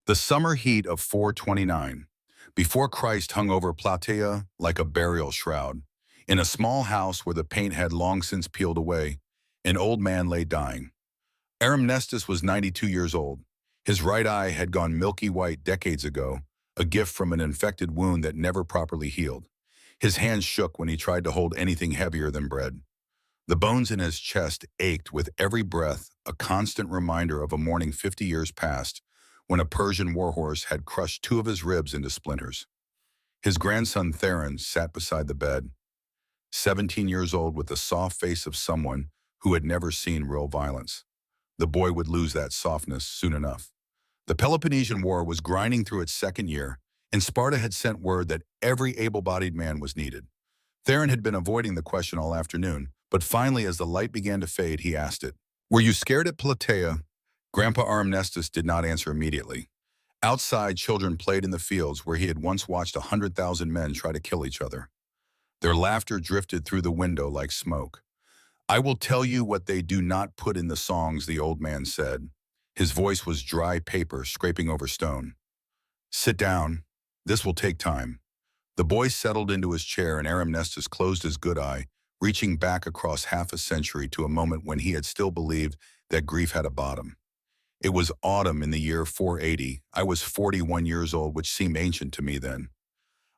The summer heat of 429, before Christ hung over Plataea like a burial shroud. In a small house where the paint had long since peeled away, an old man lay dying. Aramnestus was 92 years old. His right eye had gone milky white decades ago, a gift from an infected wound that never properly healed. His hands shook when he tried to hold anything heavier than bread. The bones in his chest ached with every breath, a constant reminder of a morning 50 years past, when a Persian warhorse had crushed two of his ribs into splinters. His grandson Theron sat beside the bed, 17 years old, with the soft face of someone who had never seen real violence. The boy would lose that softness soon enough. The Peloponnesian War was grinding through its second year, and Sparta had sent word that every able-bodied man was needed. Theron had been avoiding the question all afternoon, but finally, as the light began to fade, he asked it. "Were you scared at Plataea?" Grandpa Aramnestus did not answer immediately. Outside, children played in the fields where he had once watched 100,000 men try to kill each other. Their laughter drifted through the window like smoke. "I will tell you what they do not put in the songs," the old man said. His voice was dry paper scraping over stone. "Sit down. This will take time." The boy settled into his chair, and Aramnestus closed his good eye, reaching back across half a century to a moment when he had still believed that grief had a bottom. It was autumn in the year 480. I was 41 years old, which seemed ancient to me then.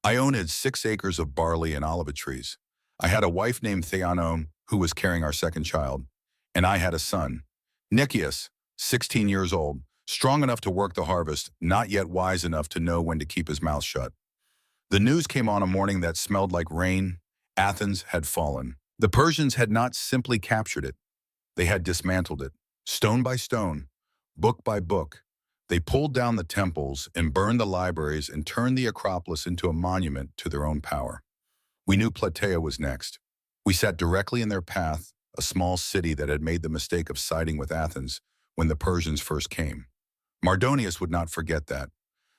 I owned 6 acres of barley and olive trees. I had a wife named Theano, who was carrying our second child, and I had a son, Nicias, 16 years old, strong enough to work the harvest, not yet wise enough to know when to keep his mouth shut. The news came on a morning that smelled like rain. Athens had fallen. The Persians had not simply captured it. They had dismantled it, stone by stone, book by book. They pulled down the temples and burned the libraries and turned the Acropolis into a monument to their own power. We knew Plataea was next. We sat directly in their path, a small city that had made the mistake of siding with Athens when the Persians first came. Mardonius would not forget that.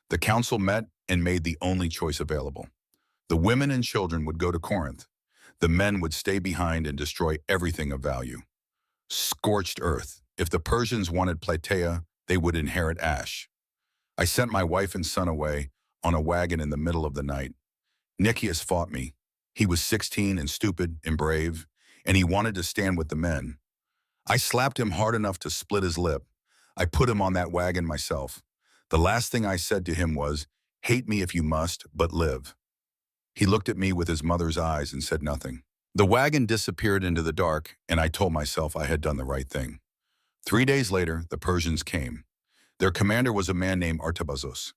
The council met and made the only choice available. The women and children would go to Corinth. The men would stay behind and destroy everything of value. Scorched earth. If the Persians wanted Plataea, they would inherit ash. I sent my wife and son away on a wagon in the middle of the night. Nicias fought me. He was 16 and stupid and brave, and he wanted to stand with the men. I slapped him hard enough to split his lip. I put him on that wagon myself. The last thing I said to him was, "Hate me if you must, but live." He looked at me with his mother's eyes and said nothing. The wagon disappeared into the dark, and I told myself I had done the right thing. 3 days later, the Persians came. Their commander was a man named Artabazos.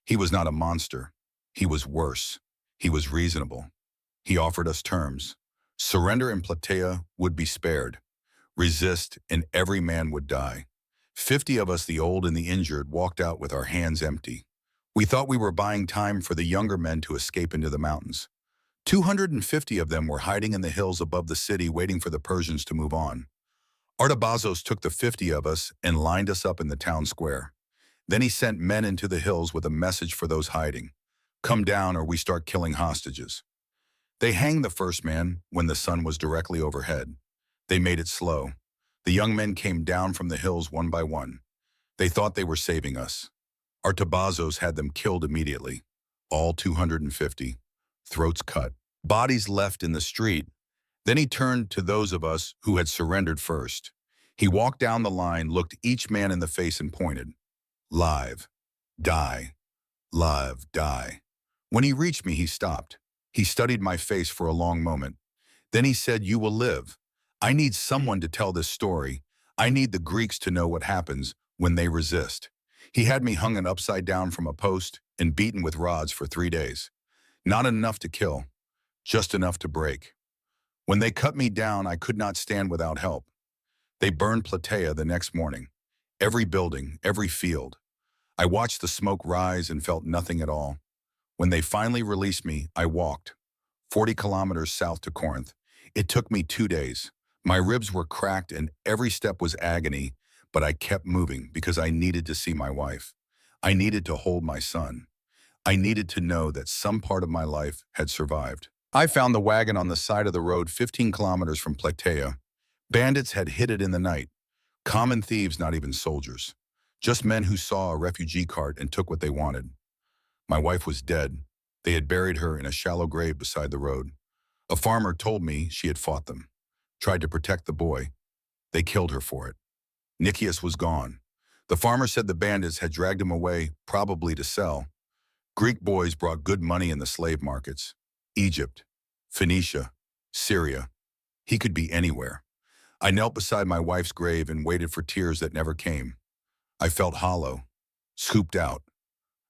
He was not a monster. He was worse. He was reasonable. He offered us terms. Surrender and Plataea would be spared. Resist, and every man would die. 50 of us, the old and the injured, walked out with our hands empty. We thought we were buying time for the younger men to escape into the mountains. 250 of them were hiding in the hills above the city, waiting for the Persians to move on. Artabazos took the 50 of us and lined us up in the town square. Then he sent men into the hills with a message for those hiding. "Come down or we start killing hostages." They hanged the first man when the sun was directly overhead. They made it slow. The young men came down from the hills one by one. They thought they were saving us. Artabazos had them killed immediately. All 250. Throats cut. Bodies left in the street. Then he turned to those of us who had surrendered first. He walked down the line, looked each man in the face and pointed. "Live. Die. Live. Die." When he reached me, he stopped. He studied my face for a long moment. Then he said, "You will live. I need someone to tell this story. I need the Greeks to know what happens when they resist." He had me hung upside down from a post and beaten with rods for 3 days. Not enough to kill, just enough to break. When they cut me down, I could not stand without help. They burned Plataea the next morning. Every building, every field. I watched the smoke rise and felt nothing at all. When they finally released me, I walked 40 kilometers south to Corinth. It took me 2 days. My ribs were cracked and every step was agony, but I kept moving because I needed to see my wife. I needed to hold my son. I needed to know that some part of my life had survived. I found the wagon on the side of the road 15 kilometers from Plataea. Bandits had hid it in the night. Common thieves, not even soldiers. Just men who saw a refugee cart and took what they wanted. My wife was dead. They had buried her in a shallow grave beside the road. A farmer told me she had fought them, tried to protect the boy. They killed her for it. Nicias was gone. The farmer said the bandits had dragged him away, probably to sell. Greek boys brought good money in the slave markets. Egypt, Phoenicia, Syria. He could be anywhere. I knelt beside my wife's grave and waited for tears that never came. I felt hollow, scooped out,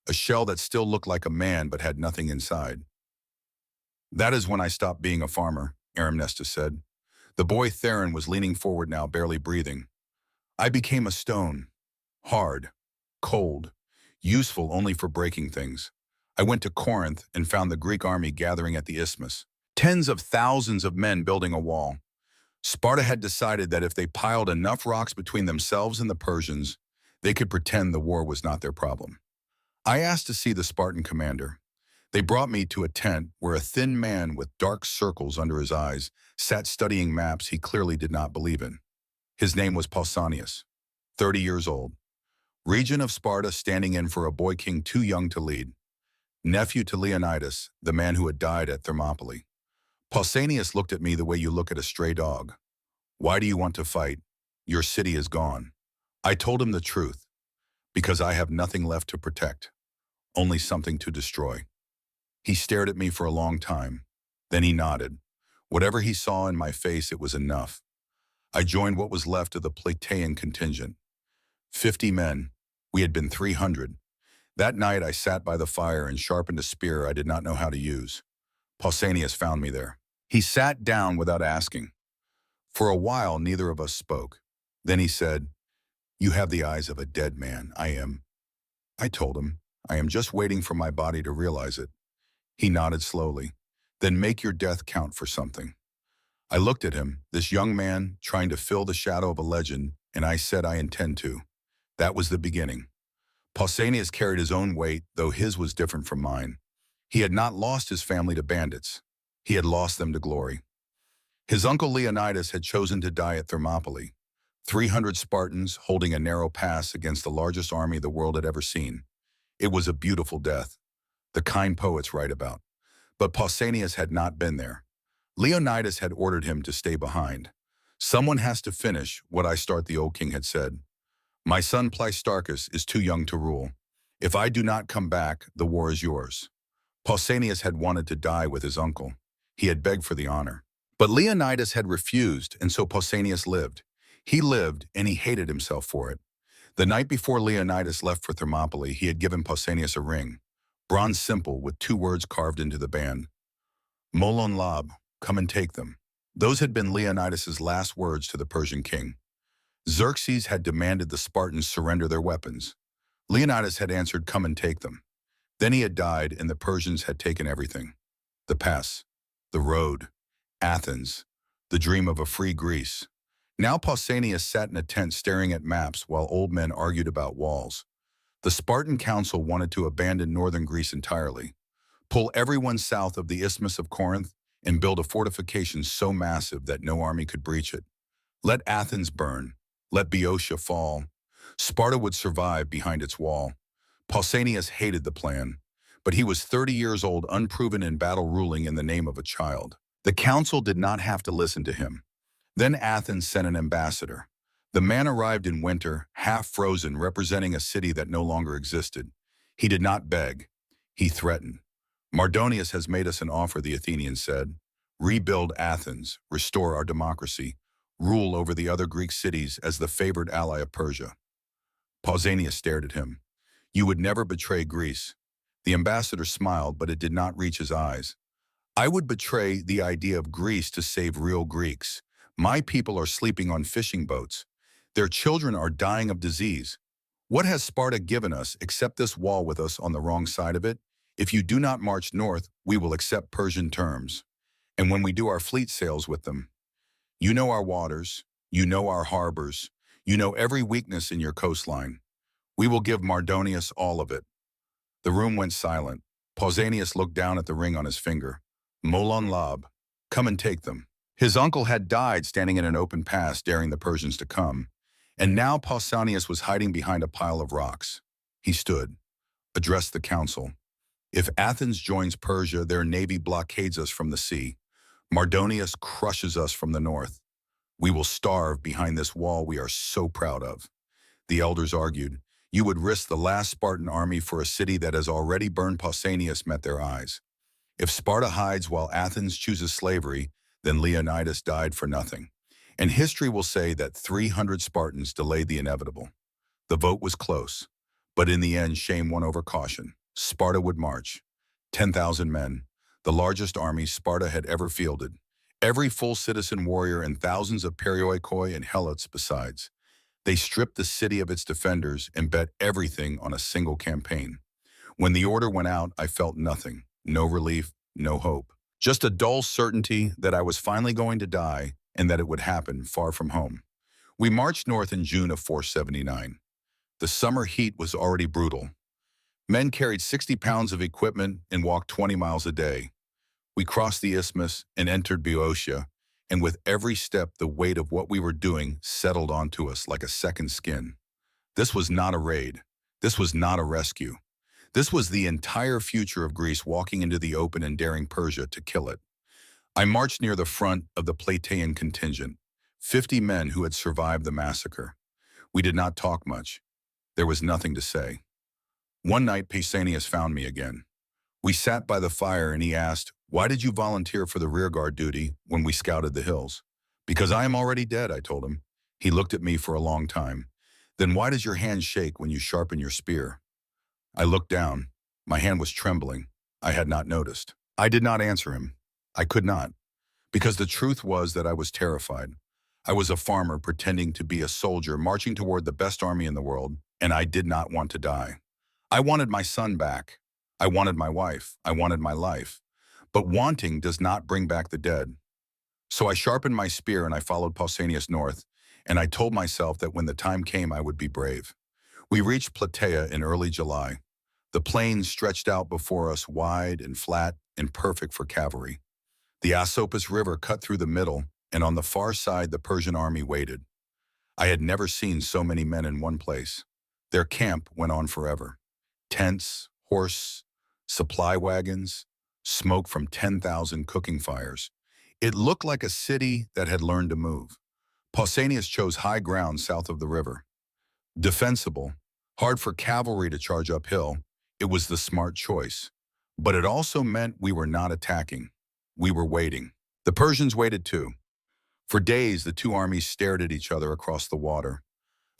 a shell that still looked like a man but had nothing inside. That is when I stopped being a farmer, Aramnestus said. The boy Theron was leaning forward now, barely breathing. I became a stone, hard, cold, useful only for breaking things. I went to Corinth and found the Greek army gathering at the isthmus. Tens of thousands of men building a wall. Sparta had decided that if they piled enough rocks between themselves and the Persians, they could pretend the war was not their problem. I asked to see the Spartan commander. They brought me to a tent where a thin man with dark circles under his eyes sat studying maps he clearly did not believe in. His name was Pausanias, 30 years old. Regent of Sparta, standing in for a boy king too young to lead. Nephew to Leonidas, the man who had died at Thermopylae. Pausanias looked at me the way you look at a stray dog. Why do you want to fight? Your city is gone. I told him the truth. Because I have nothing left to protect. Only something to destroy. He stared at me for a long time. Then he nodded. Whatever he saw in my face, it was enough. I joined what was left of the Plataean contingent. 50 men. We had been 300. That night I sat by the fire and sharpened a spear I did not know how to use. Pausanias found me there. He sat down without asking. For a while, neither of us spoke. Then he said, "You have the eyes of a dead man. I told him, I am just waiting for my body to realize it. He nodded slowly. Then make your death count for something. I looked at him, this young man trying to fill the shadow of a legend, and I said I intend to. That was the beginning. Pausanias carried his own weight, though his was different from mine. He had not lost his family to bandits. He had lost them to glory. His uncle Leonidas had chosen to die at Thermopylae. 300 Spartans holding a narrow pass against the largest army the world had ever seen. It was a beautiful death, the kind poets write about. But Pausanias had not been there. Leonidas had ordered him to stay behind. Someone has to finish what I start, the old king had said. My son Pleistarchus is too young to rule. If I do not come back, the war is yours. Pausanias had wanted to die with his uncle. He had begged for the honor. But Leonidas had refused, and so Pausanias lived. He lived, and he hated himself for it. The night before Leonidas left for Thermopylae, he had given Pausanias a ring, bronze simple with 2 words carved into the band. Molon Lab, come and take them. Those had been Leonidas's last words to the Persian king. Xerxes had demanded the Spartans surrender their weapons. Leonidas had answered, come and take them. Then he had died, and the Persians had taken everything. The pass, the road, Athens, the dream of a free Greece. Now Pausanias sat in a tent staring at maps while old men argued about walls. The Spartan council wanted to abandon northern Greece entirely, pull everyone south of the Isthmus of Corinth, and build a fortification so massive that no army could breach it. Let Athens burn. Let Boeotia fall. Sparta would survive behind its wall. Pausanias hated the plan, but he was 30 years old, unproven in battle, ruling in the name of a child. The council did not have to listen to him. Then Athens sent an ambassador. The man arrived in winter, half frozen, representing a city that no longer existed. He did not beg. He threatened. Mardonius has made us an offer, the Athenians said. Rebuild Athens, restore our democracy, rule over the other Greek cities as the favored ally of Persia. Pausanias stared at him. You would never betray Greece. The ambassador smiled, but it did not reach his eyes. I would betray the idea of Greece to save real Greeks. My people are sleeping on fishing boats. Their children are dying of disease. What has Sparta given us except this wall with us on the wrong side of it? If you do not march north, we will accept Persian terms. And when we do our fleet sails with them, you know our waters, you know our harbors, you know every weakness in your coastline. We will give Mardonius all of it. The room went silent. Pausanias looked down at the ring on his finger. Molon Lab, come and take them. His uncle had died standing in an open pass, daring the Persians to come. And now Pausanias was hiding behind a pile of rocks. He stood, addressed the council. If Athens joins Persia, their navy blockades us from the sea. Mardonius crushes us from the north. We will starve behind this wall we are so proud of. The elders argued. You would risk the last Spartan army for a city that has already burned. Pausanias met their eyes. If Sparta hides while Athens chooses slavery, then Leonidas died for nothing. And history will say that 300 Spartans delayed the inevitable. The vote was close, but in the end shame won over caution. Sparta would march. 10,000 men, the largest army Sparta had ever fielded. Every full citizen warrior and thousands of perioikoi and helots besides. They stripped the city of its defenders and bet everything on a single campaign. When the order went out, I felt nothing. No relief, no hope. Just a dull certainty that I was finally going to die and that it would happen far from home. We marched north in June of 479. The summer heat was already brutal. Men carried 60 pounds of equipment and walked 20 miles a day. We crossed the isthmus and entered Boeotia, and with every step the weight of what we were doing settled onto us like a second skin. This was not a raid. This was not a rescue. This was the entire future of Greece walking into the open and daring Persia to kill it. I marched near the front of the Plataean contingent, 50 men who had survived the massacre. We did not talk much. There was nothing to say. One night, Pausanias found me again. We sat by the fire and he asked, "Why did you volunteer for the rearguard duty when we scouted the hills?" "Because I am already dead," I told him. He looked at me for a long time. "Then why does your hand shake when you sharpen your spear?" I looked down. My hand was trembling. I had not noticed. I did not answer him. I could not. Because the truth was that I was terrified. I was a farmer pretending to be a soldier marching toward the best army in the world, and I did not want to die. I wanted my son back. I wanted my wife. I wanted my life. But wanting does not bring back the dead. So I sharpened my spear and I followed Pausanias north, and I told myself that when the time came I would be brave. We reached Plataea in early July. The plains stretched out before us wide and flat and perfect for cavalry. The Asopus River cut through the middle, and on the far side the Persian army waited. I had never seen so many men in one place. Their camp went on forever. Tents, horse, supply wagons, smoke from 10,000 cooking fires. It looked like a city that had learned to move. Pausanias chose high ground south of the river. Defensible, hard for cavalry to charge uphill, it was the smart choice. But it also meant we were not attacking. We were waiting. The Persians waited too. For days, the two armies stared at each other across the water.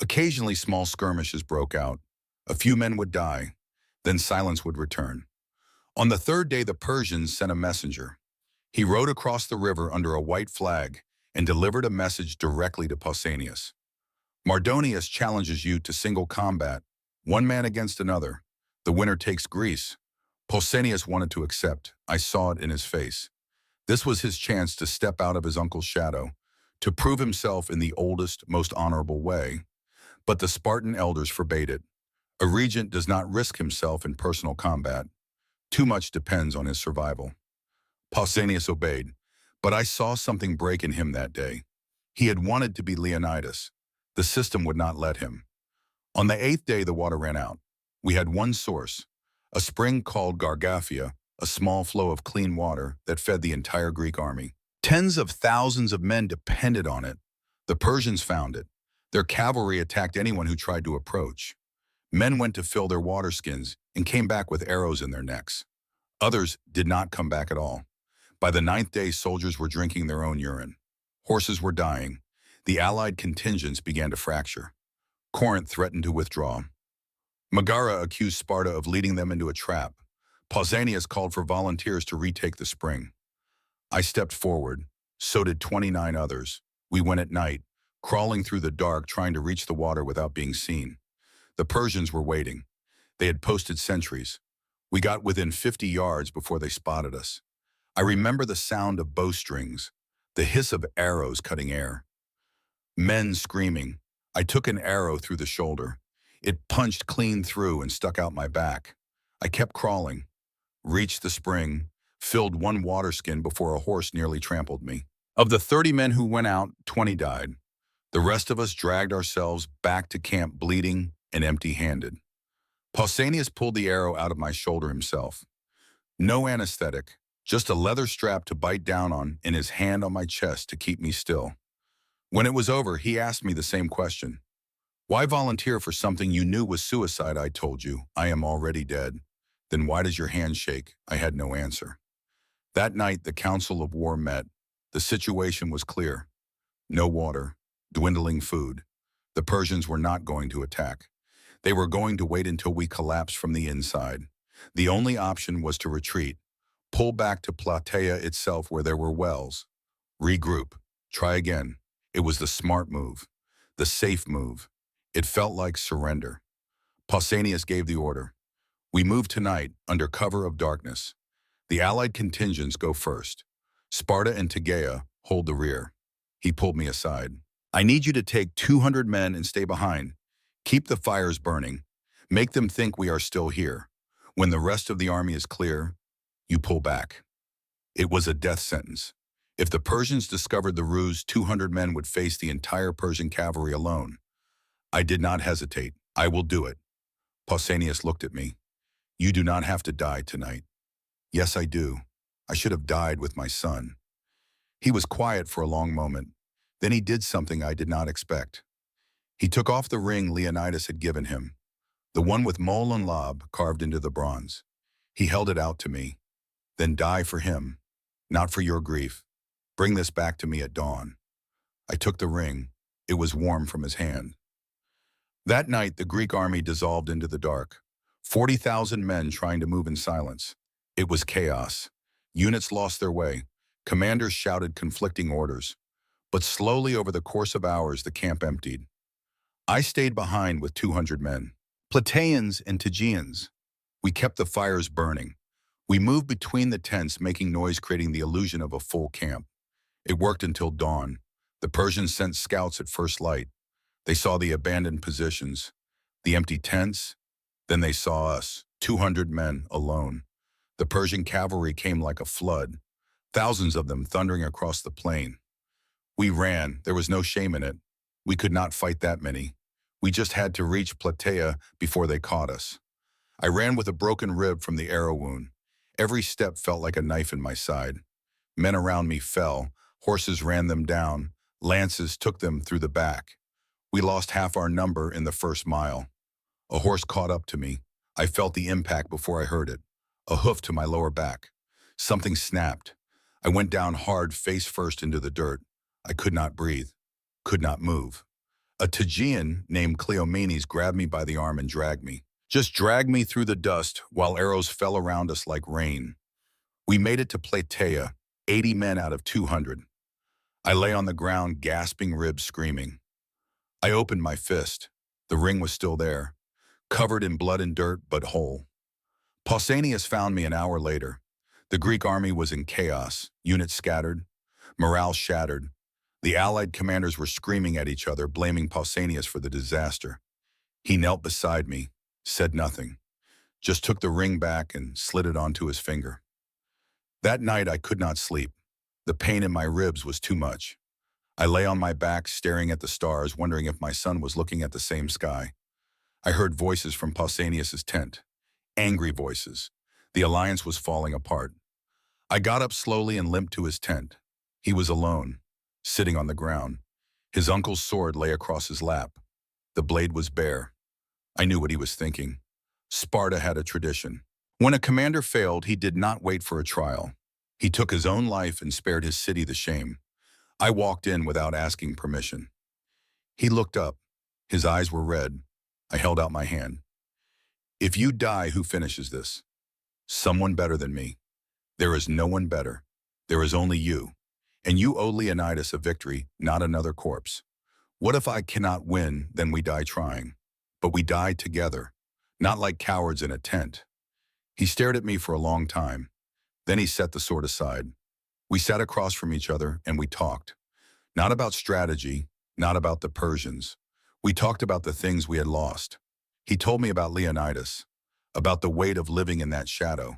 Occasionally, small skirmishes broke out. A few men would die. Then silence would return. On the third day, the Persians sent a messenger. He rode across the river under a white flag and delivered a message directly to Pausanias. Mardonius challenges you to single combat, one man against another. The winner takes Greece. Pausanias wanted to accept. I saw it in his face. This was his chance to step out of his uncle's shadow, to prove himself in the oldest, most honorable way. But the Spartan elders forbade it. A regent does not risk himself in personal combat. Too much depends on his survival. Pausanias obeyed, but I saw something break in him that day. He had wanted to be Leonidas. The system would not let him. On the 8th day, the water ran out. We had one source, a spring called Gargaphia, a small flow of clean water that fed the entire Greek army. Tens of thousands of men depended on it. The Persians found it. Their cavalry attacked anyone who tried to approach. Men went to fill their water skins and came back with arrows in their necks. Others did not come back at all. By the 9th day, soldiers were drinking their own urine. Horses were dying. The allied contingents began to fracture. Corinth threatened to withdraw. Megara accused Sparta of leading them into a trap. Pausanias called for volunteers to retake the spring. I stepped forward. So did 29 others. We went at night, crawling through the dark trying to reach the water without being seen. The Persians were waiting. They had posted sentries. We got within 50 yards before they spotted us. I remember the sound of bowstrings, the hiss of arrows cutting air. Men screaming. I took an arrow through the shoulder. It punched clean through and stuck out my back. I kept crawling, reached the spring, filled one water skin before a horse nearly trampled me. Of the 30 men who went out, 20 died. The rest of us dragged ourselves back to camp bleeding and empty-handed. Pausanias pulled the arrow out of my shoulder himself. No anesthetic, just a leather strap to bite down on and his hand on my chest to keep me still. When it was over, he asked me the same question. Why volunteer for something you knew was suicide? I told you, I am already dead. Then why does your hand shake? I had no answer. That night, the Council of War met. The situation was clear. No water, dwindling food. The Persians were not going to attack. They were going to wait until we collapsed from the inside. The only option was to retreat, pull back to Plataea itself where there were wells. Regroup, try again. It was the smart move, the safe move. It felt like surrender. Pausanias gave the order. We move tonight under cover of darkness. The Allied contingents go first. Sparta and Tegea hold the rear. He pulled me aside. I need you to take 200 men and stay behind. Keep the fires burning. Make them think we are still here. When the rest of the army is clear, you pull back. It was a death sentence. If the Persians discovered the ruse, 200 men would face the entire Persian cavalry alone. I did not hesitate. I will do it. Pausanias looked at me. You do not have to die tonight. Yes, I do. I should have died with my son. He was quiet for a long moment. Then he did something I did not expect. He took off the ring Leonidas had given him, the one with mole and lob carved into the bronze. He held it out to me. Then die for him, not for your grief. Bring this back to me at dawn. I took the ring. It was warm from his hand. That night, the Greek army dissolved into the dark. 40,000 men trying to move in silence. It was chaos. Units lost their way. Commanders shouted conflicting orders. But slowly over the course of hours, the camp emptied. I stayed behind with 200 men, Plataeans and Tegeans. We kept the fires burning. We moved between the tents, making noise, creating the illusion of a full camp. It worked until dawn. The Persians sent scouts at first light. They saw the abandoned positions, the empty tents. Then they saw us, 200 men alone. The Persian cavalry came like a flood, thousands of them thundering across the plain. We ran. There was no shame in it. We could not fight that many. We just had to reach Plataea before they caught us. I ran with a broken rib from the arrow wound. Every step felt like a knife in my side. Men around me fell. Horses ran them down. Lances took them through the back. We lost half our number in the first mile. A horse caught up to me. I felt the impact before I heard it. A hoof to my lower back. Something snapped. I went down hard, face first into the dirt. I could not breathe, could not move. A Tegean named Cleomenes grabbed me by the arm and dragged me. Just dragged me through the dust while arrows fell around us like rain. We made it to Plataea, 80 men out of 200. I lay on the ground, gasping, ribs screaming. I opened my fist. The ring was still there, covered in blood and dirt, but whole. Pausanias found me an hour later. The Greek army was in chaos, units scattered, morale shattered. The Allied commanders were screaming at each other, blaming Pausanias for the disaster. He knelt beside me, said nothing, just took the ring back and slid it onto his finger. That night I could not sleep. The pain in my ribs was too much. I lay on my back, staring at the stars, wondering if my son was looking at the same sky. I heard voices from Pausanias' tent, angry voices. The alliance was falling apart. I got up slowly and limped to his tent. He was alone, sitting on the ground. His uncle's sword lay across his lap. The blade was bare. I knew what he was thinking. Sparta had a tradition. When a commander failed, he did not wait for a trial. He took his own life and spared his city the shame. I walked in without asking permission. He looked up. His eyes were red. I held out my hand. If you die, who finishes this? Someone better than me. There is no one better. There is only you. And you owe Leonidas a victory, not another corpse. What if I cannot win, then we die trying. But we died together, not like cowards in a tent. He stared at me for a long time. Then he set the sword aside. We sat across from each other and we talked. Not about strategy, not about the Persians. We talked about the things we had lost. He told me about Leonidas, about the weight of living in that shadow,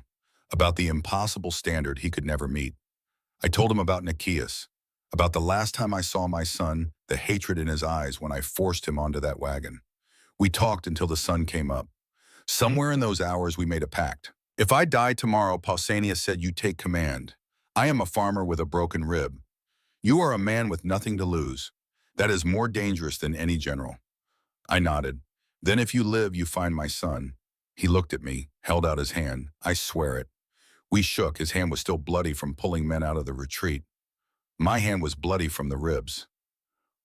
about the impossible standard he could never meet. I told him about Nicias, About the last time I saw my son, the hatred in his eyes when I forced him onto that wagon. We talked until the sun came up. Somewhere in those hours, we made a pact. If I die tomorrow, Pausanias said, you take command. I am a farmer with a broken rib. You are a man with nothing to lose. That is more dangerous than any general. I nodded. Then if you live, you find my son. He looked at me, held out his hand. I swear it. We shook. His hand was still bloody from pulling men out of the retreat. My hand was bloody from the ribs.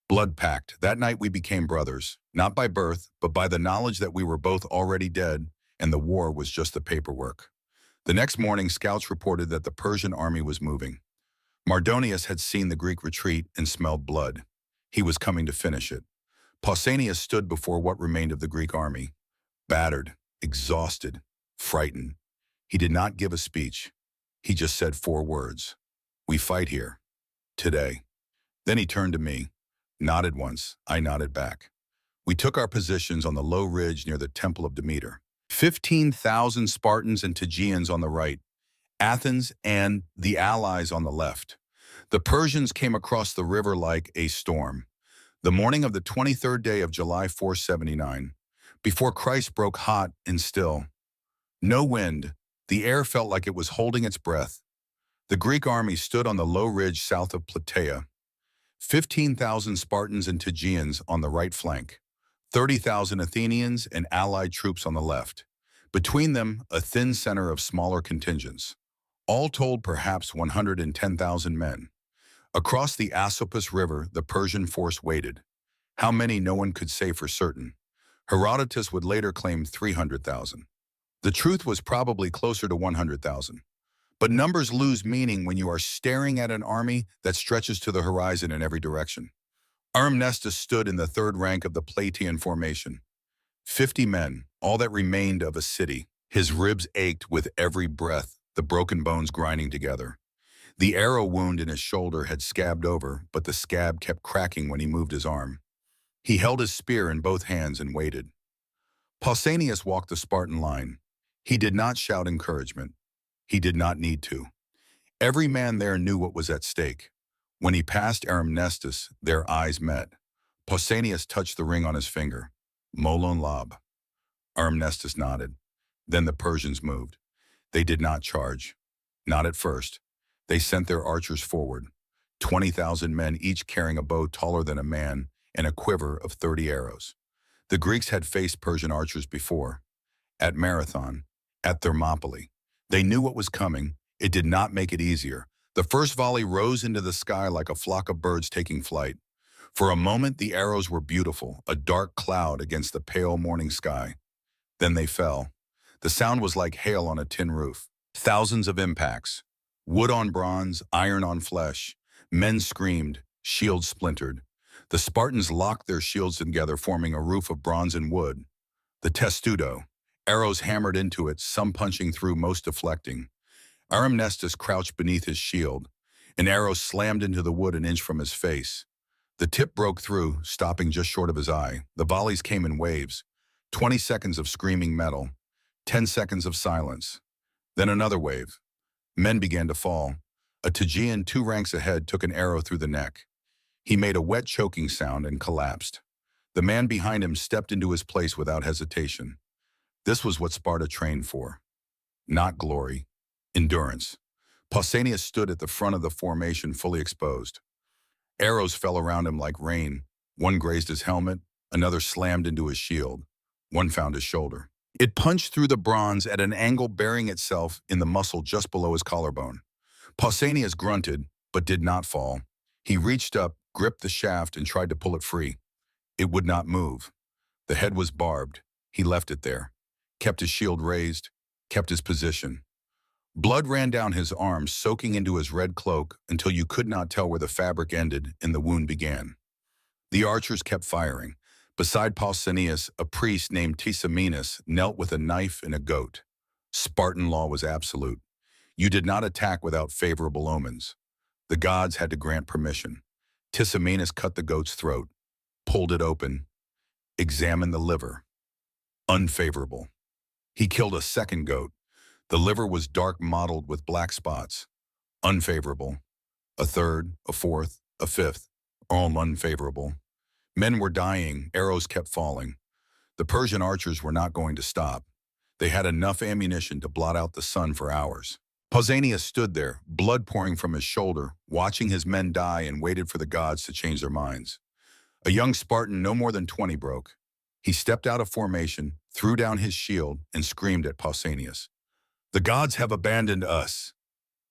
Blood pact. That night we became brothers, not by birth, but by the knowledge that we were both already dead, and the war was just the paperwork. The next morning, scouts reported that the Persian army was moving. Mardonius had seen the Greek retreat and smelled blood. He was coming to finish it. Pausanias stood before what remained of the Greek army, battered, exhausted, frightened. He did not give a speech. He just said 4 words. We fight here. Today. Then he turned to me, nodded once. I nodded back. We took our positions on the low ridge near the Temple of Demeter. 15,000 Spartans and Tegeans on the right, Athens and the allies on the left. The Persians came across the river like a storm. The morning of the 23rd day of July 479, before Christ broke hot and still. No wind. The air felt like it was holding its breath. The Greek army stood on the low ridge south of Plataea. 15,000 Spartans and Tegeans on the right flank. 30,000 Athenians and allied troops on the left. Between them, a thin center of smaller contingents. All told, perhaps 110,000 men. Across the Asopus River, the Persian force waited. How many, no one could say for certain. Herodotus would later claim 300,000. The truth was probably closer to 100,000. But numbers lose meaning when you are staring at an army that stretches to the horizon in every direction. Armnestus stood in the third rank of the Plataean formation. 50 men, all that remained of a city. His ribs ached with every breath, the broken bones grinding together. The arrow wound in his shoulder had scabbed over, but the scab kept cracking when he moved his arm. He held his spear in both hands and waited. Pausanias walked the Spartan line. He did not shout encouragement. He did not need to. Every man there knew what was at stake. When he passed Armnestus, their eyes met. Pausanias touched the ring on his finger. Molon Lab. Armnestus nodded. Then the Persians moved. They did not charge. Not at first. They sent their archers forward. 20,000 men, each carrying a bow taller than a man and a quiver of 30 arrows. The Greeks had faced Persian archers before. At Marathon, at Thermopylae. They knew what was coming. It did not make it easier. The first volley rose into the sky like a flock of birds taking flight. For a moment, the arrows were beautiful, a dark cloud against the pale morning sky. Then they fell. The sound was like hail on a tin roof. Thousands of impacts. Wood on bronze, iron on flesh. Men screamed, shields splintered. The Spartans locked their shields together, forming a roof of bronze and wood. The testudo. Arrows hammered into it, some punching through, most deflecting. Armnestus crouched beneath his shield. An arrow slammed into the wood an inch from his face. The tip broke through, stopping just short of his eye. The volleys came in waves. 20 seconds of screaming metal. 10 seconds of silence. Then another wave. Men began to fall. A Tegean 2 ranks ahead took an arrow through the neck. He made a wet choking sound and collapsed. The man behind him stepped into his place without hesitation. This was what Sparta trained for. Not glory. Endurance. Pausanias stood at the front of the formation, fully exposed. Arrows fell around him like rain. One grazed his helmet, another slammed into his shield. One found his shoulder. It punched through the bronze at an angle, burying itself in the muscle just below his collarbone. Pausanias grunted, but did not fall. He reached up, gripped the shaft, and tried to pull it free. It would not move. The head was barbed. He left it there. Kept his shield raised, kept his position. Blood ran down his arms, soaking into his red cloak until you could not tell where the fabric ended and the wound began. The archers kept firing. Beside Pausanias, a priest named Tisamenus knelt with a knife and a goat. Spartan law was absolute. You did not attack without favorable omens. The gods had to grant permission. Tisamenus cut the goat's throat, pulled it open, examined the liver. Unfavorable. He killed a second goat. The liver was dark, mottled with black spots. Unfavorable. A third, a fourth, a fifth, all unfavorable. Men were dying, arrows kept falling. The Persian archers were not going to stop. They had enough ammunition to blot out the sun for hours. Pausanias stood there, blood pouring from his shoulder, watching his men die and waited for the gods to change their minds. A young Spartan no more than 20 broke. He stepped out of formation, threw down his shield, and screamed at Pausanias. "The gods have abandoned us.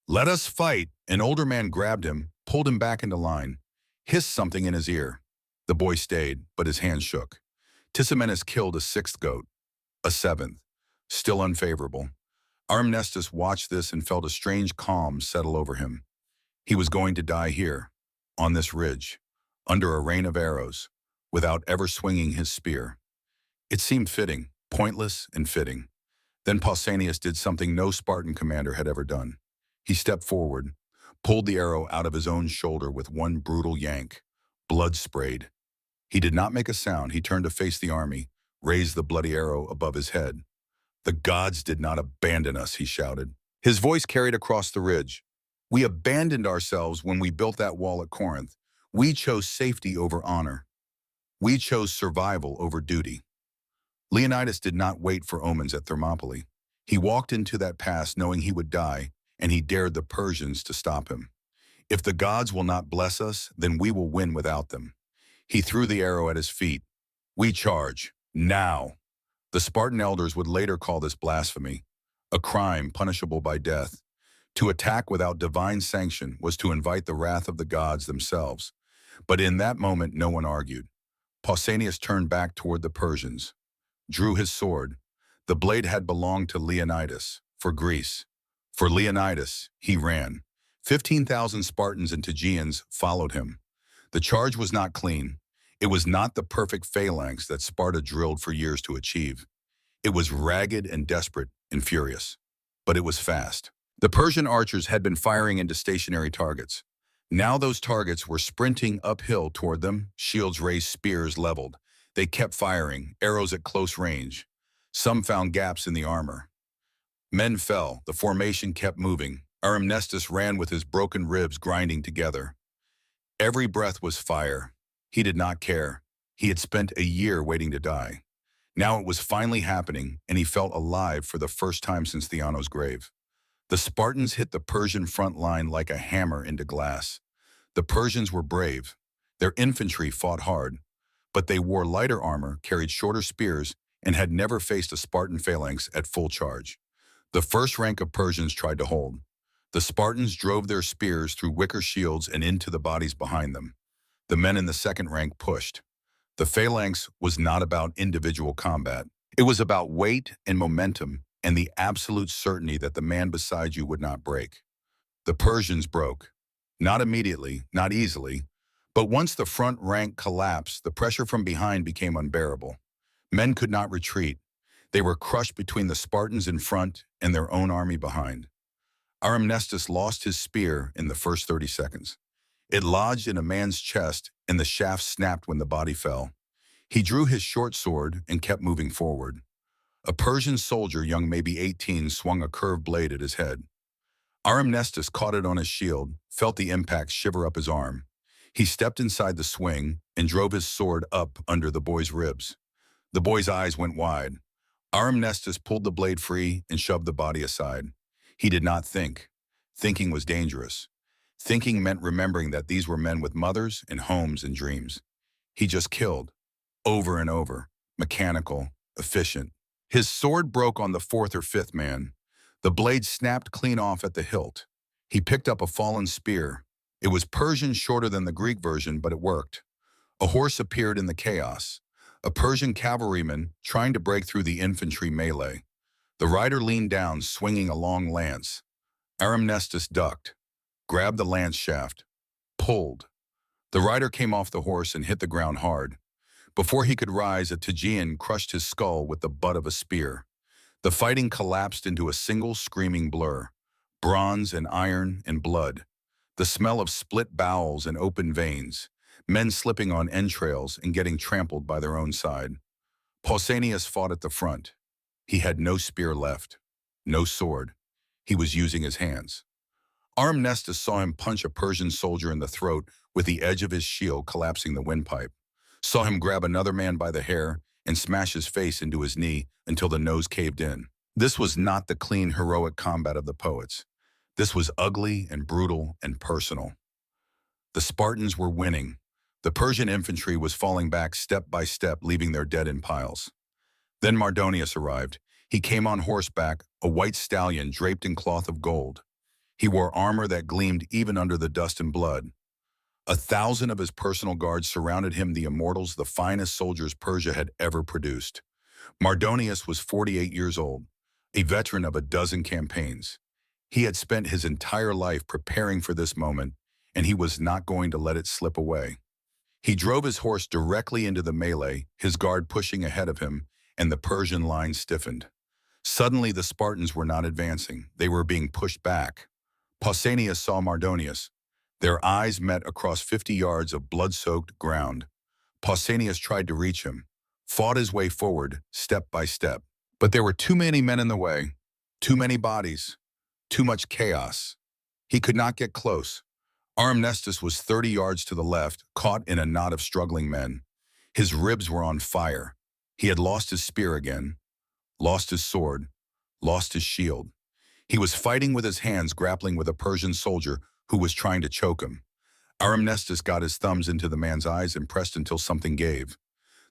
Let us fight." An older man grabbed him, pulled him back into line, hissed something in his ear. The boy stayed, but his hands shook. Tisamenus killed a sixth goat, a seventh, still unfavorable. Armnestus watched this and felt a strange calm settle over him. He was going to die here, on this ridge, under a rain of arrows, without ever swinging his spear. It seemed fitting, pointless and fitting. Then Pausanias did something no Spartan commander had ever done. He stepped forward, pulled the arrow out of his own shoulder with one brutal yank. Blood sprayed. He did not make a sound. He turned to face the army, raised the bloody arrow above his head. "The gods did not abandon us," he shouted. His voice carried across the ridge. "We abandoned ourselves when we built that wall at Corinth. We chose safety over honor. We chose survival over duty." Leonidas did not wait for omens at Thermopylae. He walked into that pass knowing he would die, and he dared the Persians to stop him. "If the gods will not bless us, then we will win without them." He threw the arrow at his feet. "We charge, now." The Spartan elders would later call this blasphemy, a crime punishable by death. To attack without divine sanction was to invite the wrath of the gods themselves. But in that moment, no one argued. Pausanias turned back toward the Persians, drew his sword. The blade had belonged to Leonidas, for Greece. For Leonidas, he ran. 15,000 Spartans and Tegeans followed him. The charge was not clean. It was not the perfect phalanx that Sparta drilled for years to achieve. It was ragged and desperate and furious. But it was fast. The Persian archers had been firing into stationary targets. Now those targets were sprinting uphill toward them, shields raised, spears leveled. They kept firing, arrows at close range. Some found gaps in the armor. Men fell, the formation kept moving. Armnestus ran with his broken ribs grinding together. Every breath was fire. He did not care. He had spent a year waiting to die. Now it was finally happening, and he felt alive for the first time since Theano's grave. The Spartans hit the Persian front line like a hammer into glass. The Persians were brave. Their infantry fought hard, but they wore lighter armor, carried shorter spears, and had never faced a Spartan phalanx at full charge. The first rank of Persians tried to hold. The Spartans drove their spears through wicker shields and into the bodies behind them. The men in the second rank pushed. The phalanx was not about individual combat. It was about weight and momentum and the absolute certainty that the man beside you would not break. The Persians broke. Not immediately, not easily, but once the front rank collapsed, the pressure from behind became unbearable. Men could not retreat. They were crushed between the Spartans in front and their own army behind. Armnestus lost his spear in the first 30 seconds. It lodged in a man's chest, and the shaft snapped when the body fell. He drew his short sword and kept moving forward. A Persian soldier, young maybe 18, swung a curved blade at his head. Armnestus caught it on his shield, felt the impact shiver up his arm. He stepped inside the swing and drove his sword up under the boy's ribs. The boy's eyes went wide. Armnestus pulled the blade free and shoved the body aside. He did not think. Thinking was dangerous. Thinking meant remembering that these were men with mothers and homes and dreams. He just killed, over and over, mechanical, efficient. His sword broke on the fourth or fifth man. The blade snapped clean off at the hilt. He picked up a fallen spear. It was Persian, shorter than the Greek version, but it worked. A horse appeared in the chaos. A Persian cavalryman trying to break through the infantry melee. The rider leaned down, swinging a long lance. Armnestus ducked, grabbed the lance shaft, pulled. The rider came off the horse and hit the ground hard. Before he could rise, a Tegean crushed his skull with the butt of a spear. The fighting collapsed into a single screaming blur. Bronze and iron and blood. The smell of split bowels and open veins. Men slipping on entrails and getting trampled by their own side. Pausanias fought at the front. He had no spear left, no sword. He was using his hands. Armnestus saw him punch a Persian soldier in the throat with the edge of his shield collapsing the windpipe, saw him grab another man by the hair and smash his face into his knee until the nose caved in. This was not the clean, heroic combat of the poets. This was ugly and brutal and personal. The Spartans were winning. The Persian infantry was falling back step by step, leaving their dead in piles. Then Mardonius arrived. He came on horseback, a white stallion draped in cloth of gold. He wore armor that gleamed even under the dust and blood. 1,000 of his personal guards surrounded him, the immortals, the finest soldiers Persia had ever produced. Mardonius was 48 years old, a veteran of a dozen campaigns. He had spent his entire life preparing for this moment, and he was not going to let it slip away. He drove his horse directly into the melee, his guard pushing ahead of him, and the Persian line stiffened. Suddenly, the Spartans were not advancing. They were being pushed back. Pausanias saw Mardonius. Their eyes met across 50 yards of blood-soaked ground. Pausanias tried to reach him, fought his way forward, step by step. But there were too many men in the way, too many bodies, too much chaos. He could not get close. Armnestus was 30 yards to the left, caught in a knot of struggling men. His ribs were on fire. He had lost his spear again, lost his sword, lost his shield. He was fighting with his hands, grappling with a Persian soldier who was trying to choke him. Armnestus got his thumbs into the man's eyes and pressed until something gave.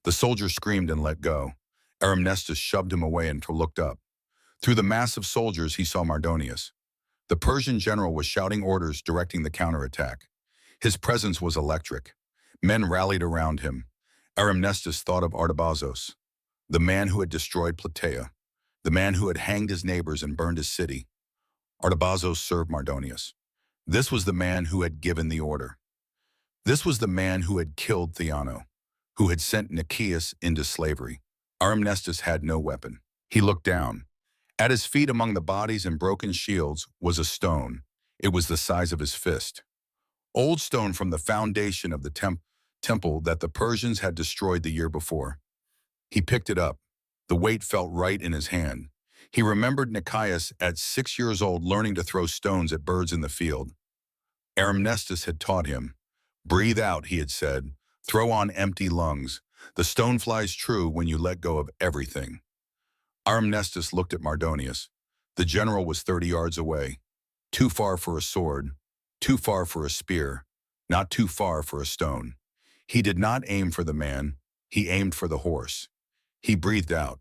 The soldier screamed and let go. Armnestus shoved him away and looked up. Through the mass of soldiers, he saw Mardonius. The Persian general was shouting orders, directing the counterattack. His presence was electric. Men rallied around him. Armnestus thought of Artabazos, the man who had destroyed Plataea, the man who had hanged his neighbors and burned his city. Artabazos served Mardonius. This was the man who had given the order. This was the man who had killed Theano, who had sent Nicias into slavery. Armnestus had no weapon. He looked down. At his feet, among the bodies and broken shields, was a stone. It was the size of his fist. Old stone from the foundation of the temple that the Persians had destroyed the year before. He picked it up. The weight felt right in his hand. He remembered Nicias at 6 years old learning to throw stones at birds in the field. Armnestus had taught him. Breathe out, he had said. Throw on empty lungs. The stone flies true when you let go of everything. Armnestus looked at Mardonius. The general was 30 yards away. Too far for a sword, too far for a spear, not too far for a stone. He did not aim for the man, he aimed for the horse. He breathed out,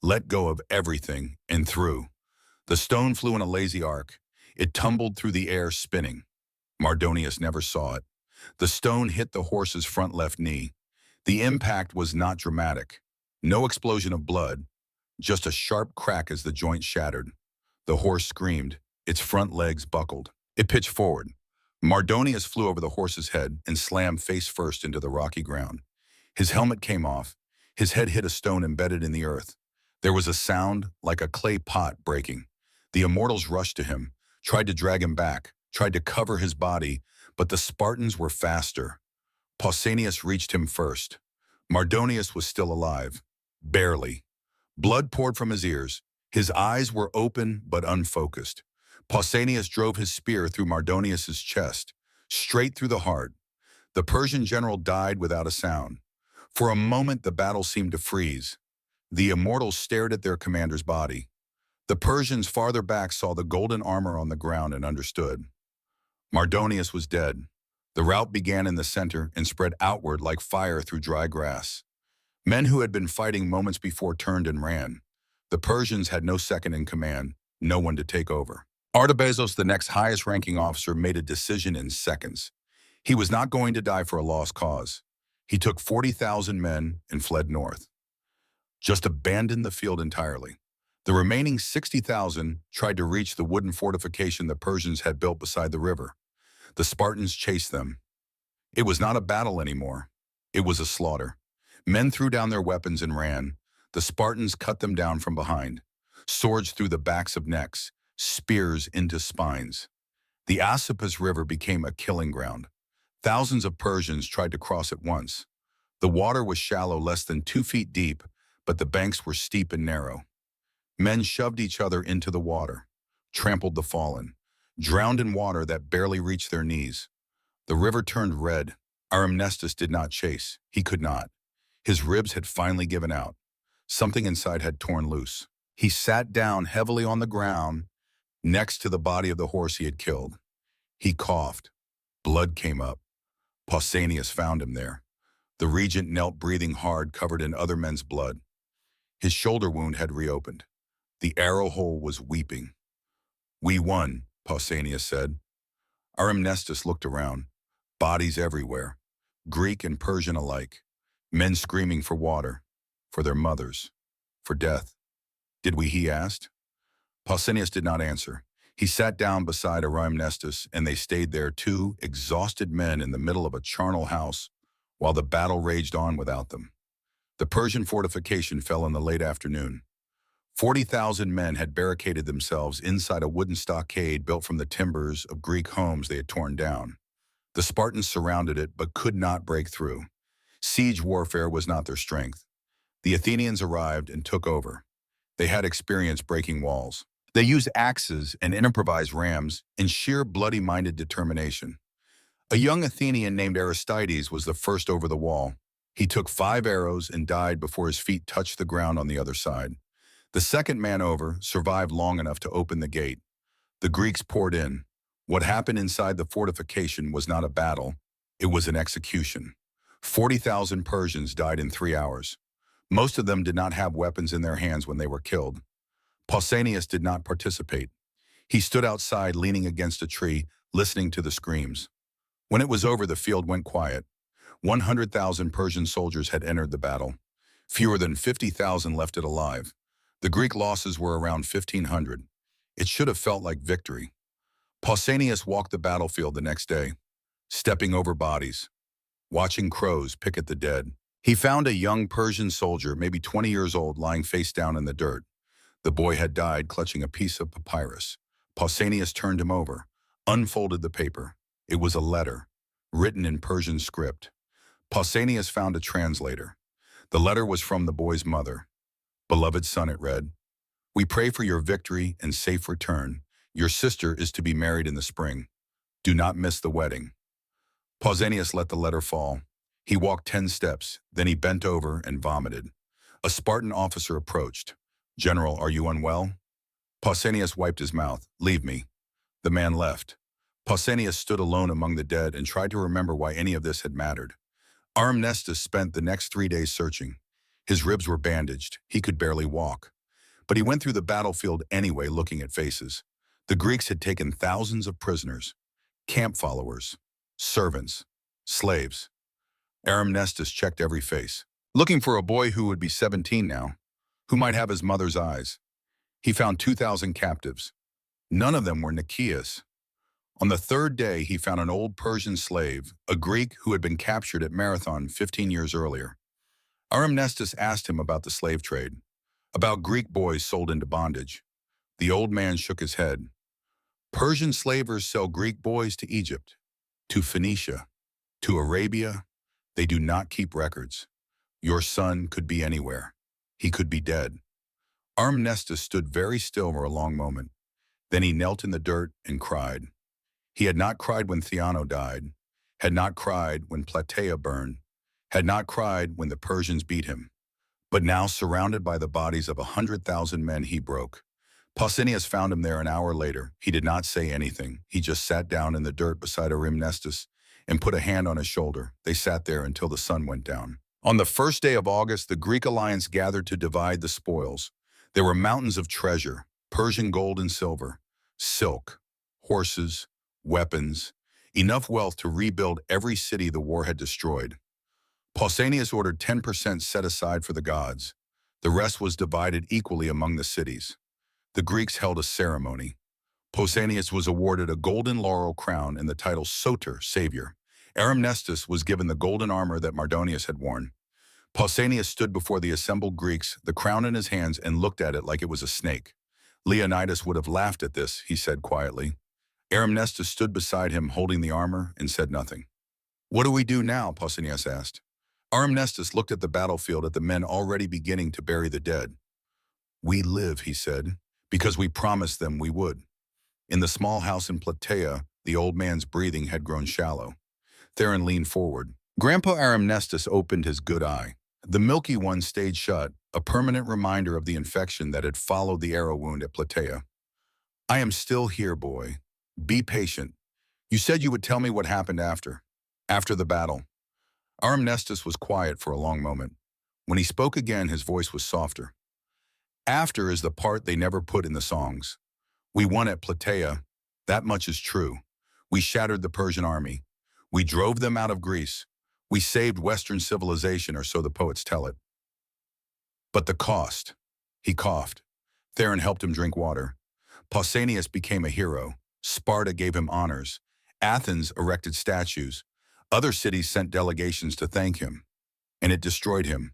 let go of everything, and threw. The stone flew in a lazy arc. It tumbled through the air, spinning. Mardonius never saw it. The stone hit the horse's front left knee. The impact was not dramatic. No explosion of blood, just a sharp crack as the joint shattered. The horse screamed. Its front legs buckled. It pitched forward. Mardonius flew over the horse's head and slammed face first into the rocky ground. His helmet came off. His head hit a stone embedded in the earth. There was a sound like a clay pot breaking. The immortals rushed to him, tried to drag him back, tried to cover his body, but the Spartans were faster. Pausanias reached him first. Mardonius was still alive. Barely. Blood poured from his ears. His eyes were open but unfocused. Pausanias drove his spear through Mardonius's chest, straight through the heart. The Persian general died without a sound. For a moment, the battle seemed to freeze. The immortals stared at their commander's body. The Persians farther back saw the golden armor on the ground and understood. Mardonius was dead. The rout began in the center and spread outward like fire through dry grass. Men who had been fighting moments before turned and ran. The Persians had no second in command, no one to take over. Artabazos, the next highest-ranking officer, made a decision in seconds. He was not going to die for a lost cause. He took 40,000 men and fled north. Just abandoned the field entirely. The remaining 60,000 tried to reach the wooden fortification the Persians had built beside the river. The Spartans chased them. It was not a battle anymore. It was a slaughter. Men threw down their weapons and ran. The Spartans cut them down from behind. Swords through the backs of necks, spears into spines. The Asopus River became a killing ground. Thousands of Persians tried to cross at once. The water was shallow, less than 2 feet deep, but the banks were steep and narrow. Men shoved each other into the water, trampled the fallen. drowned in water that barely reached their knees. The river turned red. Aramnestus did not chase. He could not. His ribs had finally given out. Something inside had torn loose. He sat down heavily on the ground next to the body of the horse he had killed. He coughed. Blood came up. Pausanias found him there. The regent knelt breathing hard, covered in other men's blood. His shoulder wound had reopened. The arrow hole was weeping. "We won," Pausanias said. Aramnestus looked around. Bodies everywhere, Greek and Persian alike. Men screaming for water, for their mothers, for death. "Did we?" he asked. Pausanias did not answer. He sat down beside Aramnestus, and they stayed there, two exhausted men in the middle of a charnel house, while the battle raged on without them. The Persian fortification fell in the late afternoon. 40,000 men had barricaded themselves inside a wooden stockade built from the timbers of Greek homes they had torn down. The Spartans surrounded it but could not break through. Siege warfare was not their strength. The Athenians arrived and took over. They had experience breaking walls. They used axes and improvised rams in sheer bloody-minded determination. A young Athenian named Aristides was the first over the wall. He took 5 arrows and died before his feet touched the ground on the other side. The second man over survived long enough to open the gate. The Greeks poured in. What happened inside the fortification was not a battle, it was an execution. 40,000 Persians died in 3 hours. Most of them did not have weapons in their hands when they were killed. Pausanias did not participate. He stood outside leaning against a tree, listening to the screams. When it was over, the field went quiet. 100,000 Persian soldiers had entered the battle. Fewer than 50,000 left it alive. The Greek losses were around 1,500. It should have felt like victory. Pausanias walked the battlefield the next day, stepping over bodies, watching crows pick at the dead. He found a young Persian soldier, maybe 20 years old, lying face down in the dirt. The boy had died clutching a piece of papyrus. Pausanias turned him over, unfolded the paper. It was a letter, written in Persian script. Pausanias found a translator. The letter was from the boy's mother. "Beloved son," it read, "we pray for your victory and safe return. Your sister is to be married in the spring. Do not miss the wedding." Pausanias let the letter fall. He walked 10 steps, then he bent over and vomited. A Spartan officer approached. "General, are you unwell?" Pausanias wiped his mouth. "Leave me." The man left. Pausanias stood alone among the dead and tried to remember why any of this had mattered. Aramnestus spent the next 3 days searching. His ribs were bandaged. He could barely walk. But he went through the battlefield anyway, looking at faces. The Greeks had taken thousands of prisoners, camp followers, servants, slaves. Aramnestus checked every face, looking for a boy who would be 17 now, who might have his mother's eyes. He found 2,000 captives. None of them were Nicias. On the 3rd day, he found an old Persian slave, a Greek who had been captured at Marathon 15 years earlier. Aramnestus asked him about the slave trade, about Greek boys sold into bondage. The old man shook his head. "Persian slavers sell Greek boys to Egypt, to Phoenicia, to Arabia. They do not keep records. Your son could be anywhere. He could be dead." Aramnestus stood very still for a long moment. Then he knelt in the dirt and cried. He had not cried when Theano died, had not cried when Plataea burned, had not cried when the Persians beat him. But now, surrounded by the bodies of 100,000 men, he broke. Pausanias found him there an hour later. He did not say anything. He just sat down in the dirt beside Aramnestus and put a hand on his shoulder. They sat there until the sun went down. On the 1st day of August, the Greek alliance gathered to divide the spoils. There were mountains of treasure, Persian gold and silver, silk, horses, weapons, enough wealth to rebuild every city the war had destroyed. Pausanias ordered 10% set aside for the gods. The rest was divided equally among the cities. The Greeks held a ceremony. Pausanias was awarded a golden laurel crown and the title Soter, Savior. Aramnestus was given the golden armor that Mardonius had worn. Pausanias stood before the assembled Greeks, the crown in his hands, and looked at it like it was a snake. Leonidas would have laughed at this, he said quietly. Aramnestus stood beside him holding the armor and said nothing. "What do we do now?" Pausanias asked. Aramnestus looked at the battlefield, at the men already beginning to bury the dead. "We live," he said, "because we promised them we would." In the small house in Plataea, the old man's breathing had grown shallow. Theron leaned forward. Grandpa Aramnestus opened his good eye. The milky one stayed shut, a permanent reminder of the infection that had followed the arrow wound at Plataea. I am still here, boy. Be patient. You said you would tell me what happened after. After the battle. Aramnestus was quiet for a long moment. When he spoke again, his voice was softer. After is the part they never put in the songs. We won at Plataea. That much is true. We shattered the Persian army. We drove them out of Greece. We saved Western civilization, or so the poets tell it. But the cost. He coughed. Theron helped him drink water. Pausanias became a hero. Sparta gave him honors. Athens erected statues. Other cities sent delegations to thank him. And it destroyed him.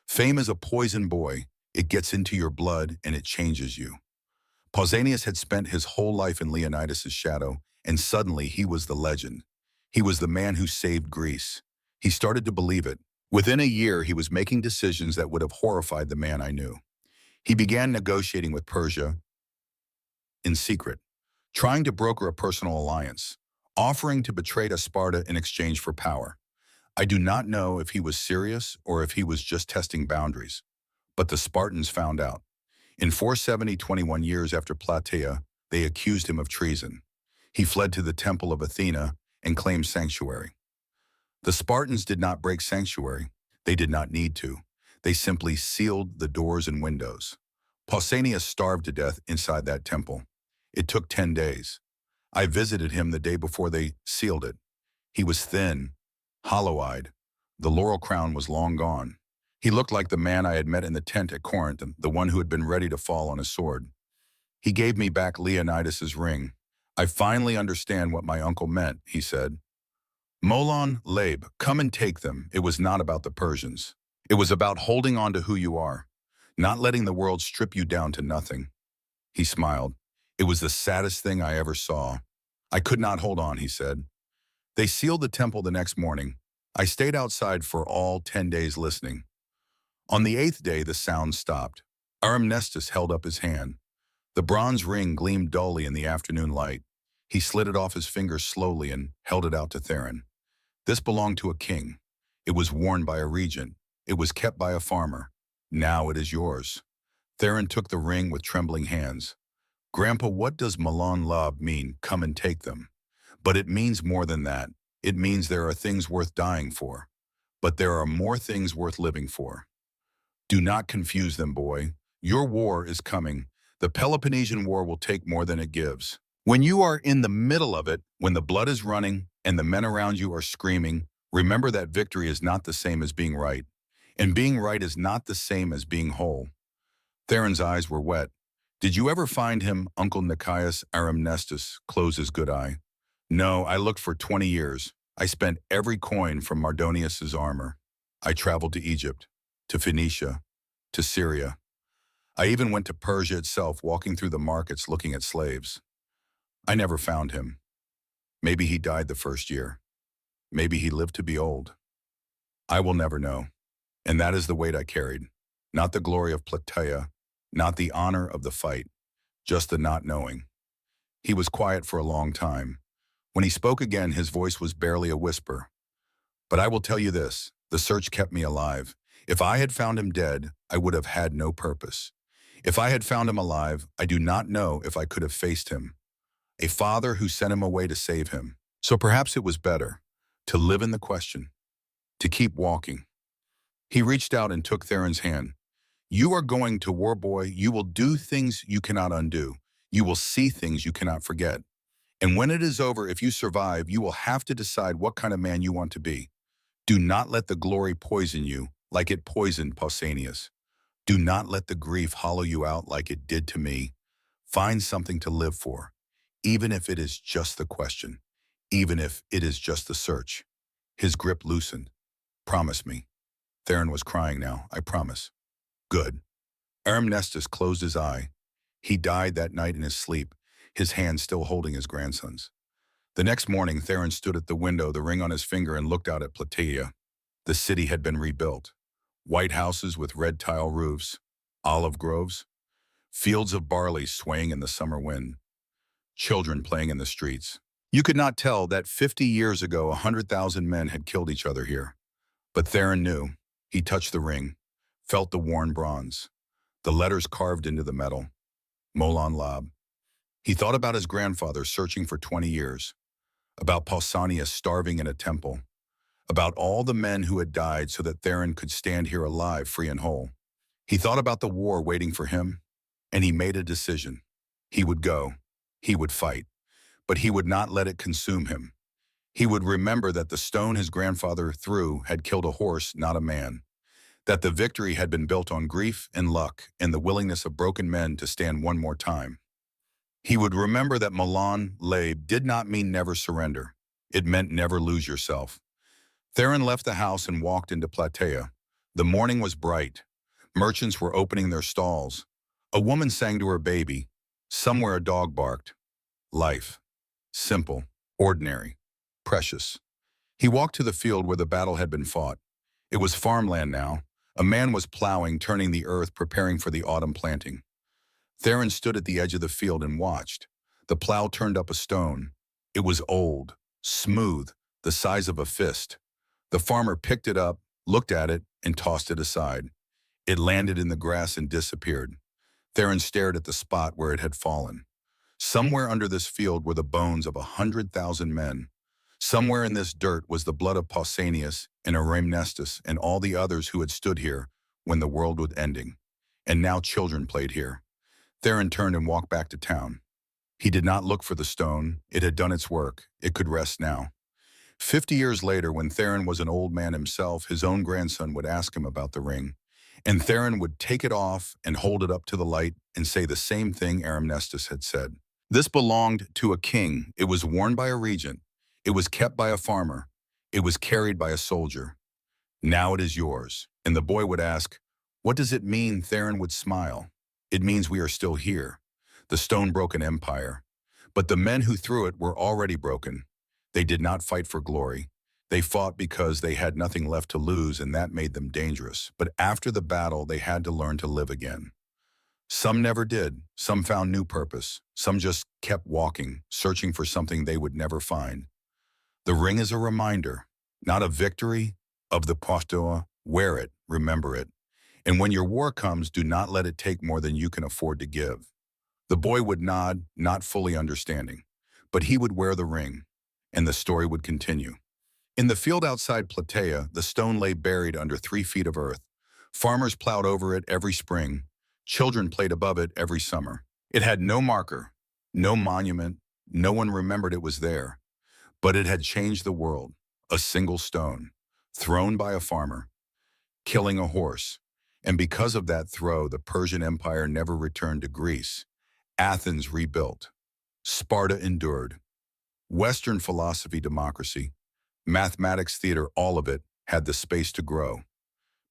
Fame is a poison, boy. It gets into your blood and it changes you. Pausanias had spent his whole life in Leonidas' shadow, and suddenly he was the legend. He was the man who saved Greece. He started to believe it. Within a year, he was making decisions that would have horrified the man I knew. He began negotiating with Persia in secret, trying to broker a personal alliance, offering to betray to Sparta in exchange for power. I do not know if he was serious or if he was just testing boundaries, but the Spartans found out. In 470, 21 years after Plataea, they accused him of treason. He fled to the temple of Athena and claimed sanctuary. The Spartans did not break sanctuary. They did not need to. They simply sealed the doors and windows. Pausanias starved to death inside that temple. It took 10 days. I visited him the day before they sealed it. He was thin, hollow-eyed. The laurel crown was long gone. He looked like the man I had met in the tent at Corinth, the one who had been ready to fall on his sword. He gave me back Leonidas' ring. I finally understand what my uncle meant, he said. Molon, Labe, come and take them. It was not about the Persians. It was about holding on to who you are, not letting the world strip you down to nothing. He smiled. It was the saddest thing I ever saw. I could not hold on, he said. They sealed the temple the next morning. I stayed outside for all 10 days listening. On the 8th day, the sound stopped. Aramnestus held up his hand. The bronze ring gleamed dully in the afternoon light. He slid it off his finger slowly and held it out to Theron. This belonged to a king. It was worn by a regent. It was kept by a farmer. Now it is yours. Theron took the ring with trembling hands. Grandpa, what does Malon Lab mean, come and take them? But it means more than that. It means there are things worth dying for. But there are more things worth living for. Do not confuse them, boy. Your war is coming. The Peloponnesian War will take more than it gives. When you are in the middle of it, when the blood is running and the men around you are screaming, remember that victory is not the same as being right. And being right is not the same as being whole. Theron's eyes were wet. Did you ever find him? Uncle Nikias Aramnestus closed his good eye. No, I looked for 20 years. I spent every coin from Mardonius's armor. I traveled to Egypt, to Phoenicia, to Syria. I even went to Persia itself, walking through the markets looking at slaves. I never found him. Maybe he died the first year. Maybe he lived to be old. I will never know. And that is the weight I carried. Not the glory of Plataea, not the honor of the fight, just the not knowing. He was quiet for a long time. When he spoke again, his voice was barely a whisper. But I will tell you this, the search kept me alive. If I had found him dead, I would have had no purpose. If I had found him alive, I do not know if I could have faced him. A father who sent him away to save him. So perhaps it was better to live in the question, to keep walking. He reached out and took Theron's hand. You are going to war, boy. You will do things you cannot undo. You will see things you cannot forget. And when it is over, if you survive, you will have to decide what kind of man you want to be. Do not let the glory poison you like it poisoned Pausanias. Do not let the grief hollow you out like it did to me. Find something to live for, even if it is just the question, even if it is just the search. His grip loosened. Promise me. Theron was crying now. I promise. Good. Aramnestus closed his eye. He died that night in his sleep, his hand still holding his grandson's. The next morning, Theron stood at the window, the ring on his finger, and looked out at Plataea. The city had been rebuilt. White houses with red tile roofs, olive groves, fields of barley swaying in the summer wind. children playing in the streets. You could not tell that 50 years ago 100,000 men had killed each other here. But Theron knew. He touched the ring, felt the worn bronze, the letters carved into the metal. Molon Lab. He thought about his grandfather searching for 20 years, about Pausanias starving in a temple, about all the men who had died so that Theron could stand here alive, free and whole. He thought about the war waiting for him, and he made a decision. He would go. He would fight. But he would not let it consume him. He would remember that the stone his grandfather threw had killed a horse, not a man. That the victory had been built on grief and luck and the willingness of broken men to stand one more time. He would remember that Molon Lab did not mean never surrender. It meant never lose yourself. Theron left the house and walked into Plataea. The morning was bright. Merchants were opening their stalls. A woman sang to her baby. Somewhere a dog barked. Life. Simple. Ordinary. Precious. He walked to the field where the battle had been fought. It was farmland now. A man was plowing, turning the earth, preparing for the autumn planting. Theron stood at the edge of the field and watched. The plow turned up a stone. It was old, smooth, the size of a fist. The farmer picked it up, looked at it, and tossed it aside. It landed in the grass and disappeared. Theron stared at the spot where it had fallen. Somewhere under this field were the bones of 100,000 men. Somewhere in this dirt was the blood of Pausanias and Avenged and all the others who had stood here when the world was ending. And now children played here. Theron turned and walked back to town. He did not look for the stone. It had done its work. It could rest now. 50 years later, when Theron was an old man himself, his own grandson would ask him about the ring. And Theron would take it off and hold it up to the light and say the same thing Avenged had said. This belonged to a king. It was worn by a regent. It was kept by a farmer. It was carried by a soldier. Now it is yours. And the boy would ask, what does it mean? Theron would smile. It means we are still here. The stone broke an empire. But the men who threw it were already broken. They did not fight for glory. They fought because they had nothing left to lose, and that made them dangerous. But after the battle, they had to learn to live again. Some never did. Some found new purpose. Some just kept walking, searching for something they would never find. The ring is a reminder, not a victory, of the Pastoa. Wear it, remember it. And when your war comes, do not let it take more than you can afford to give. The boy would nod, not fully understanding. But he would wear the ring, and the story would continue. In the field outside Plataea, the stone lay buried under 3 feet of earth. Farmers plowed over it every spring. Children played above it every summer. It had no marker, no monument. No one remembered it was there. But it had changed the world. A single stone, thrown by a farmer, killing a horse. And because of that throw, the Persian Empire never returned to Greece. Athens rebuilt. Sparta endured. Western philosophy, democracy, mathematics, theater, all of it had the space to grow.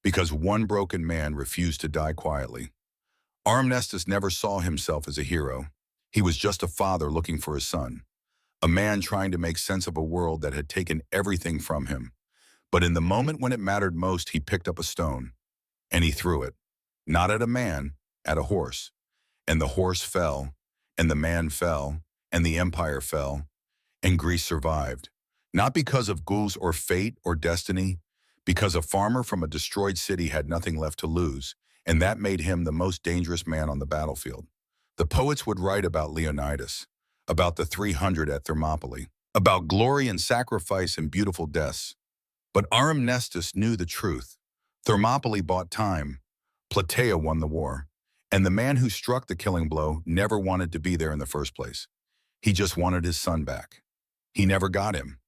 Because one broken man refused to die quietly. Avenged never saw himself as a hero. He was just a father looking for his son. A man trying to make sense of a world that had taken everything from him. But in the moment when it mattered most, he picked up a stone, and he threw it. Not at a man, at a horse. And the horse fell, and the man fell, and the empire fell, and Greece survived. Not because of ghouls or fate or destiny, because a farmer from a destroyed city had nothing left to lose, and that made him the most dangerous man on the battlefield. The poets would write about Leonidas, about the 300 at Thermopylae, about glory and sacrifice and beautiful deaths. But Avenged knew the truth. Thermopylae bought time. Plataea won the war. And the man who struck the killing blow never wanted to be there in the first place. He just wanted his son back. He never got him.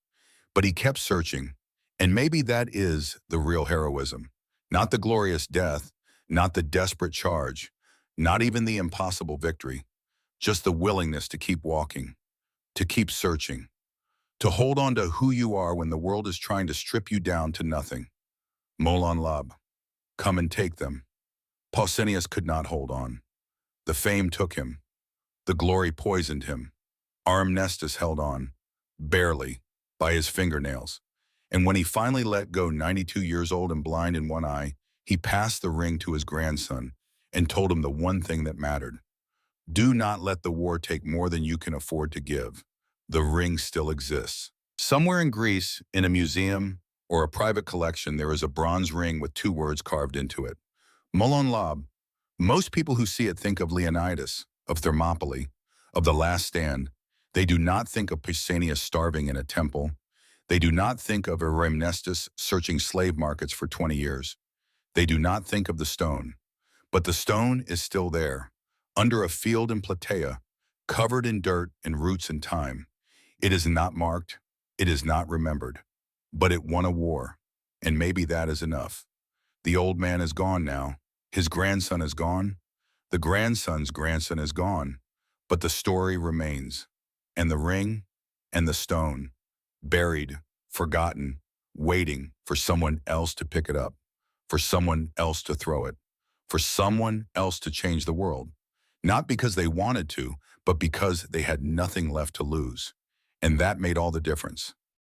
But he kept searching. And maybe that is the real heroism. Not the glorious death, not the desperate charge, not even the impossible victory. Just the willingness to keep walking, to keep searching, to hold on to who you are when the world is trying to strip you down to nothing. Molon Lab, come and take them. Pausanias could not hold on. The fame took him. The glory poisoned him. Avenged held on, barely, by his fingernails. And when he finally let go, 92 years old and blind in one eye, he passed the ring to his grandson and told him the one thing that mattered. Do not let the war take more than you can afford to give. The ring still exists. Somewhere in Greece, in a museum or a private collection, there is a bronze ring with two words carved into it. Molon Lab. Most people who see it think of Leonidas, of Thermopylae, of the Last Stand. They do not think of Pausanias starving in a temple. They do not think of Eremnestus searching slave markets for 20 years. They do not think of the stone. But the stone is still there, under a field in Plataea, covered in dirt and roots and time. It is not marked, it is not remembered, but it won a war, and maybe that is enough. The old man is gone now. His grandson is gone. The grandson's grandson is gone. But the story remains. And the ring and the stone, buried, forgotten, waiting for someone else to pick it up, for someone else to throw it, for someone else to change the world. Not because they wanted to, but because they had nothing left to lose. And that made all the difference.